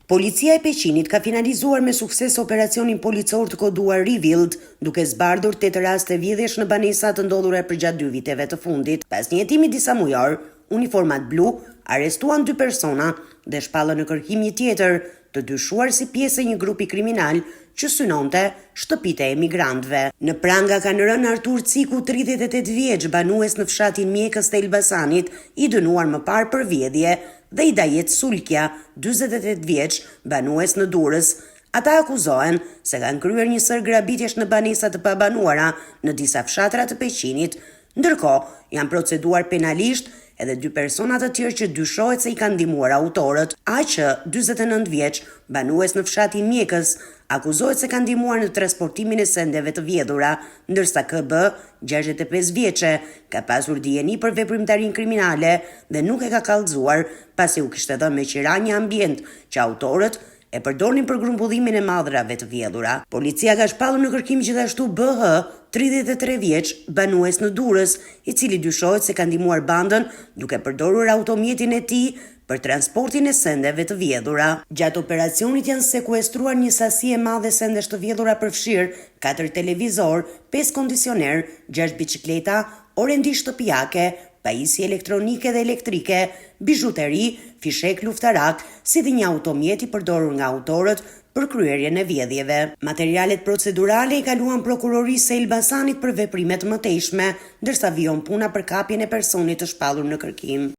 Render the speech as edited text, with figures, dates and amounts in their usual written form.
Policia e Peqinit ka finalizuar me sukses operacionin policor të koduar Revealed, duke zbardhur 8 raste vjedhjesh në banesa të ndodhura përgjatë 2 viteve të fundit. Pas një hetimi disa mujor, uniformat blu arrestuan 2 persona dhe shpallën në kërkim një tjetër, të dyshuar si pjesë e një grupi kriminal që synonte shtëpitë e emigrantëve. Në pranga kanë rënë Artur Ciku, 38 vjeç, banues në fshatin Mjekës të Elbasanit, i dënuar më parë për vjedhje, dhe Idajet Sulkja, 48 vjeç, banues në Durrës. Ata akuzohen se kanë kryer një sër grabitjesh në banesa të pabanuara në disa fshatra të Peqinit, ndërkohë janë proceduar penalisht edhe 2 persona të tjerë që dyshohet se i kanë ndihmuar autorët. AQ, 49 vjeç, banues në fshatin Mjekës, akuzohet se ka ndihmuar në transportimin e sendeve të vjedhura, ndërsa KB, 65 vjeçe, ka pasur dijeni për veprimtarinë kriminale dhe nuk e ka kallëzuar pasi u kishte dhënë me qira një ambient që autorët e përdornin për grumbullimin e madhrave të vjedhura. Policia ka shpallur në kërkim gjithashtu BH, 33 vjeç, banues në Durrës, i cili dyshohet se ka ndihmuar bandën duke përdorur automjetin e tij për transportin e sendeve të vjedhura. Gjatë operacionit janë sekuestruar një sasi e madhe sendesh të vjedhura, përfshirë 4 televizor, 5 kondicioner, 6 biçikleta, orendi shtëpiake, pajisje elektronike dhe elektrike, bizhuteri, fishek luftarak, si dhe një automjet i përdorur nga autorët për kryerjen e vjedhjeve. Materialet procedurale i kaluan prokurorisë së Elbasanit për veprime të mëtejshme, ndërsa vijon puna për kapjen e personit të shpallur në kërkim.